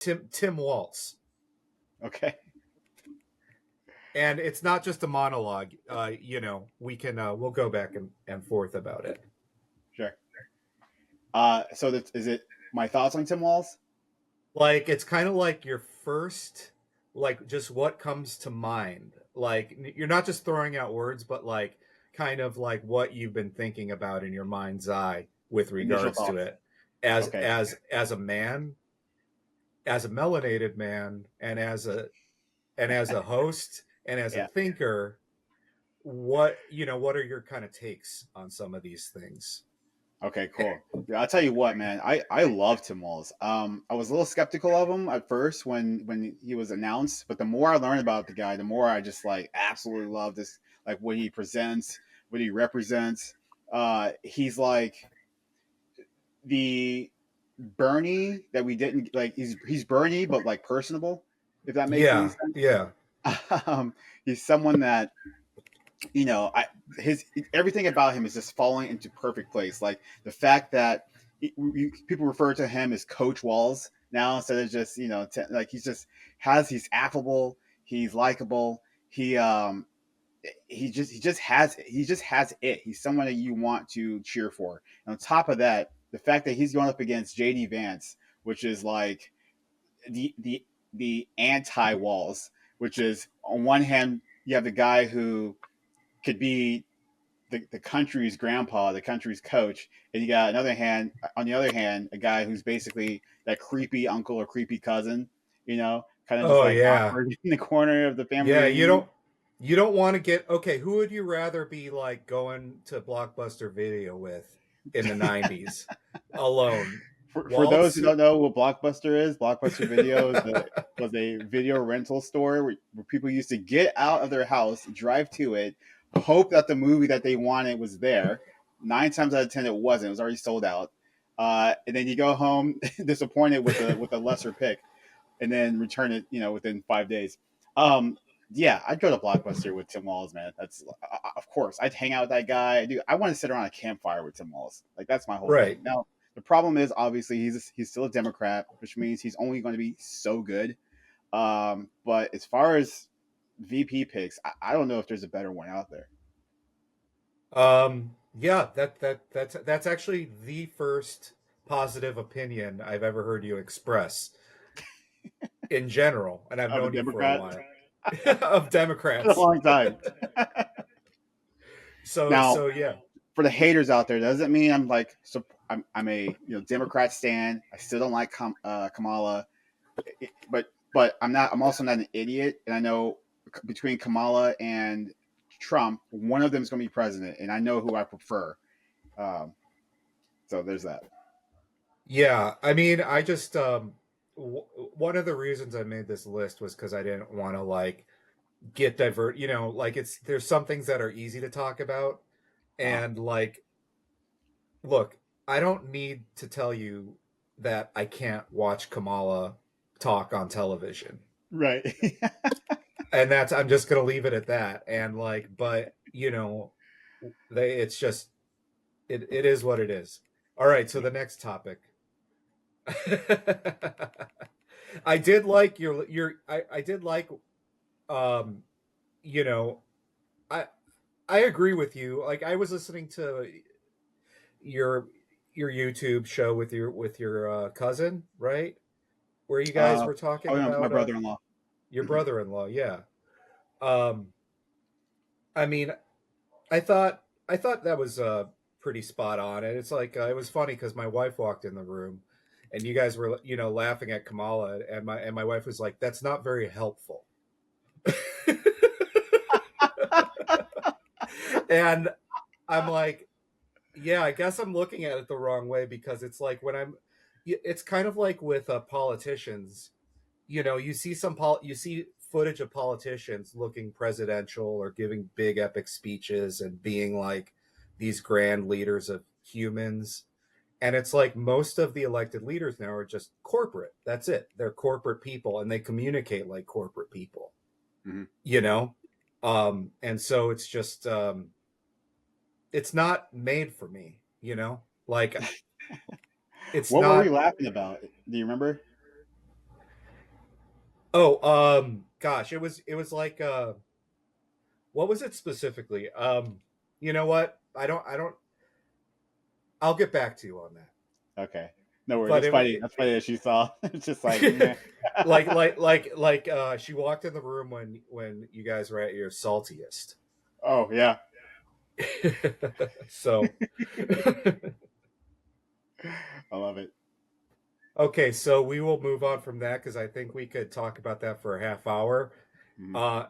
Tim Walz. Okay. And it's not just a monologue. We can we'll go back and forth about it. Sure. So is it my thoughts on Tim Walz? Like it's kind of like your first, like just what comes to mind. Like you're not just throwing out words, but like kind of like what you've been thinking about in your mind's eye with Initial regards to thoughts. it, as Okay. as a man, as a melanated man, and as a host and as a Yeah. thinker. What are your kind of takes on some of these things? Okay, cool. Yeah, I'll tell you what, man. I love Tim Walz. I was a little skeptical of him at first when he was announced, but the more I learned about the guy, the more I just like absolutely love this, like what he presents, what he represents. He's like the Bernie that we didn't like. He's Bernie, but like personable, if that makes any Yeah, sense. yeah. He's someone that I his everything about him is just falling into perfect place. Like the fact that people refer to him as Coach Walls now instead of just like he's affable, he's likable, he just has it. He's someone that you want to cheer for. And on top of that, the fact that he's going up against JD Vance, which is like the the the anti Walls, which is on one hand you have the guy who could be the country's grandpa, the country's coach, and you got on the other hand, a guy who's basically that creepy uncle or creepy cousin, kind of just Oh like yeah. awkward in the corner of the family Yeah, you reunion. don't you don't want to get okay, who would you rather be like going to Blockbuster Video with in the 90s alone? For those Waltz? who don't know what Blockbuster is, Blockbuster Video was a video rental store where people used to get out of their house, drive to it, hope that the movie that they wanted was there. 9 times out of 10, it wasn't. It was already sold out. And then you go home disappointed with a lesser pick, and then return it, within 5 days. Um, yeah, I'd go to Blockbuster with Tim Walz, man. That's of course I'd hang out with that guy. Dude, I want to sit around a campfire with Tim Walz. Like that's my whole thing. Right. Now the problem is obviously he's still a Democrat, which means he's only going to be so good. But as far as VP picks, I don't know if there's a better one out there. Yeah, that's actually the first positive opinion I've ever heard you express in general, and I've Of a known you for a Democrat while. Of for a Democrats. long time. So Now, yeah. for the haters out there, doesn't mean I'm like I'm a Democrat stan. I still don't like Kamala, but I'm also not an idiot, and I know between Kamala and Trump, one of them is going to be president, and I know who I prefer. Um, so there's that. Yeah, I mean, I just one of the reasons I made this list was because I didn't want to like get divert. Like there's some things that are easy to talk about, Uh, and like, look, I don't need to tell you that I can't watch Kamala talk on television, right. and that's I'm just gonna leave it at that. And like, but it's just it is what it is. All right, so the next topic. I did like I did like um you know I I agree with you. Like I was listening to your your YouTube show with your cousin, right? Where you guys uh, were oh talking no, my about brother-in-law. your brother-in-law, yeah. Um I mean, I thought that was pretty spot on. And it's like it was funny cuz my wife walked in the room and you guys were laughing at Kamala and my wife was like that's not very helpful. And I'm like, yeah, I guess I'm looking at it the wrong way because it's like it's kind of like with politicians. You see footage of politicians looking presidential or giving big epic speeches and being like these grand leaders of humans. And it's like most of the elected leaders now are just corporate. That's it. They're corporate people and they communicate like corporate people, Mm-hmm. you know? And so it's just it's not made for me. Like it's What were we not laughing about? Do you remember? Oh, gosh, it was like what was it specifically? You know what? I don't I'll get back to you on that. Okay, no worries. But That's funny. That's funny that she saw. It's just like meh. she walked in the room when you guys were at your saltiest. Oh yeah, So I love it. okay, so we will move on from that because I think we could talk about that for a half hour. Mhm. Uh,